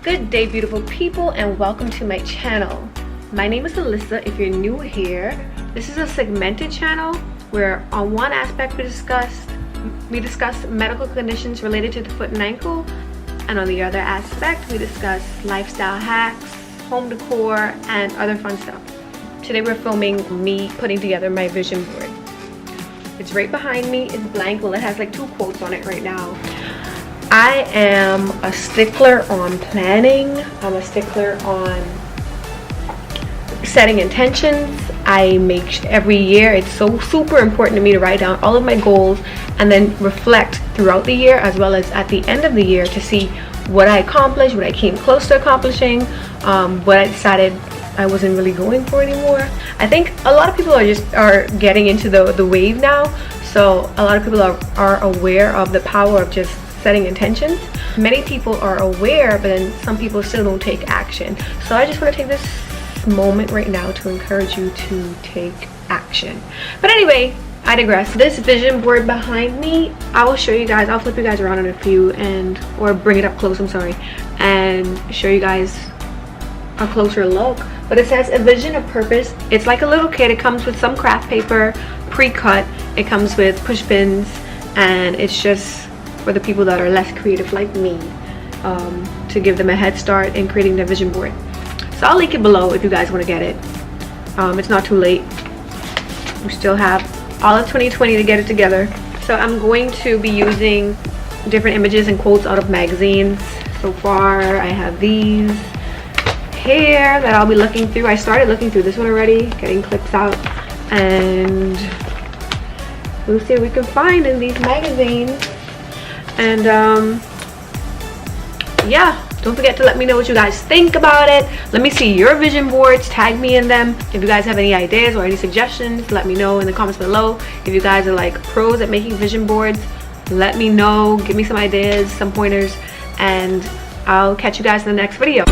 Good day, beautiful people, and welcome to my channel. My name is Alyssa. If you're new here, this is a segmented channel where on one aspect we discuss medical conditions related to the foot and ankle, and on the other aspect we discuss lifestyle hacks, home decor, and other fun stuff. Today we're filming me putting together my vision board. It's right behind me. It's blank. Well, it has like 2 quotes on it right now. I am a stickler on planning. I'm a stickler on setting intentions. I make every year, it's so super important to me to write down all of my goals and then reflect throughout the year as well as at the end of the year to see what I accomplished, what I came close to accomplishing, what I decided I wasn't really going for anymore. I think a lot of people are getting into the wave now, so a lot of people are aware of the power of just setting intentions. Many people are aware, but then some people still don't take action. So I just want to take this moment right now to encourage you to take action. But anyway, I digress. This vision board behind me, I will show you guys, I'll flip you guys around in a few or bring it up close, I'm sorry, and show you guys a closer look. But it says a vision of purpose. It's like a little kit. It comes with some craft paper, pre-cut. It comes with push pins, and it's just for the people that are less creative like me, to give them a head start in creating their vision board. So I'll link it below if you guys want to get it. It's not too late. We still have all of 2020 to get it together. So I'm going to be using different images and quotes out of magazines. So far I have these here that I'll be looking through. I started looking through this one already, getting clips out, and we'll see what we can find in these magazines. And yeah, don't forget to let me know what you guys think about it. Let me see your vision boards, tag me in them. If you guys have any ideas or any suggestions, let me know in the comments below. If you guys are like pros at making vision boards, let me know, give me some ideas, some pointers, and I'll catch you guys in the next video.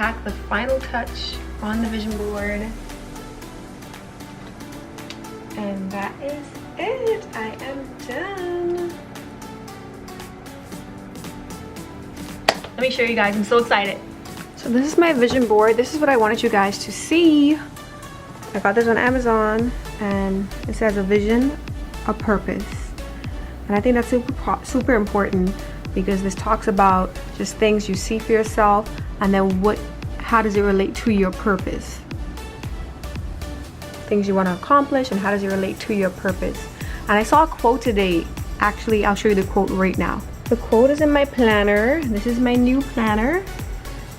tack the final touch on the vision board. And that is it. I am done. Let me show you guys. I'm so excited. So this is my vision board. This is what I wanted you guys to see. I got this on Amazon, and it says a vision, a purpose. And I think that's super important, because this talks about just things you see for yourself, and then how does it relate to your purpose? Things you want to accomplish, and how does it relate to your purpose? And I saw a quote today. Actually, I'll show you the quote right now. The quote is in my planner. This is my new planner.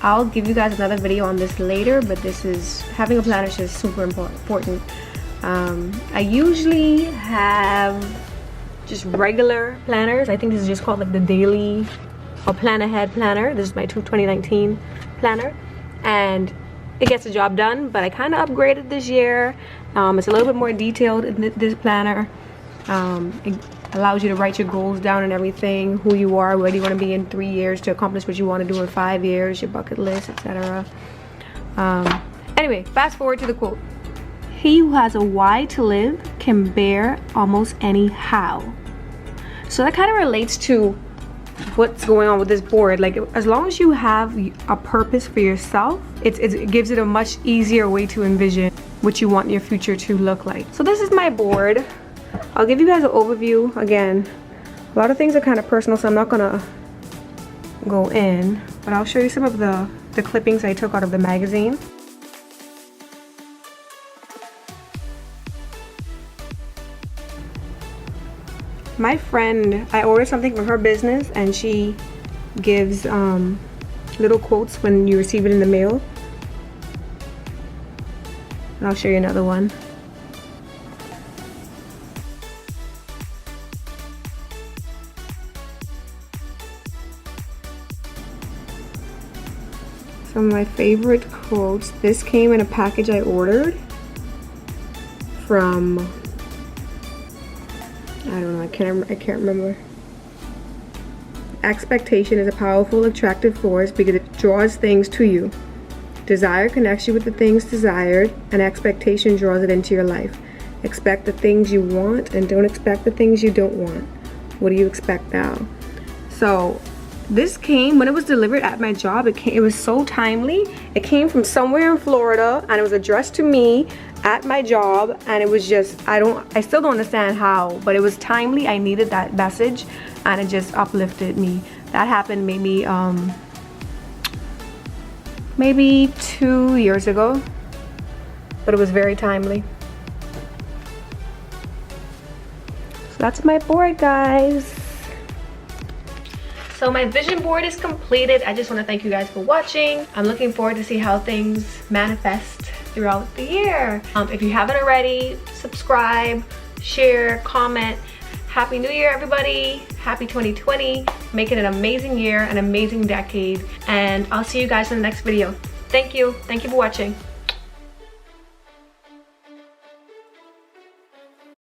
I'll give you guys another video on this later, but having a planner is just super important. I usually have just regular planners. I think this is just called like the daily or plan ahead planner. This is my 2019 planner, and it gets the job done, but I kind of upgraded this year. It's a little bit more detailed in this planner. It allows you to write your goals down and everything, who you are, where do you want to be in 3 years to accomplish what you want to do in 5 years, your bucket list, etc. Anyway, fast forward to the quote. He who has a why to live can bear almost any how. So that kind of relates to what's going on with this board. Like, as long as you have a purpose for yourself, it gives it a much easier way to envision what you want your future to look like. So this is my board. I'll give you guys an overview. Again, a lot of things are kind of personal, so I'm not gonna go in, but I'll show you some of the clippings I took out of the magazine. My friend, I ordered something from her business, and she gives little quotes when you receive it in the mail. And I'll show you another one. Some of my favorite quotes. This came in a package I ordered from, I don't know, I can't remember. Expectation is a powerful, attractive force because it draws things to you. Desire connects you with the things desired, and expectation draws it into your life. Expect the things you want and don't expect the things you don't want. What do you expect now? So this came when it was delivered at my job. It was so timely. It came from somewhere in Florida, and it was addressed to me at my job, and it was just, I still don't understand how, but it was timely. I needed that message, and it just uplifted me. That happened maybe 2 years ago, but it was very timely. So that's my board, guys. So my vision board is completed. I just want to thank you guys for watching. I'm looking forward to see how things manifest throughout the year. If you haven't already, subscribe, share, comment. Happy New Year, everybody. Happy 2020. Make it an amazing year, an amazing decade. And I'll see you guys in the next video. Thank you. Thank you for watching.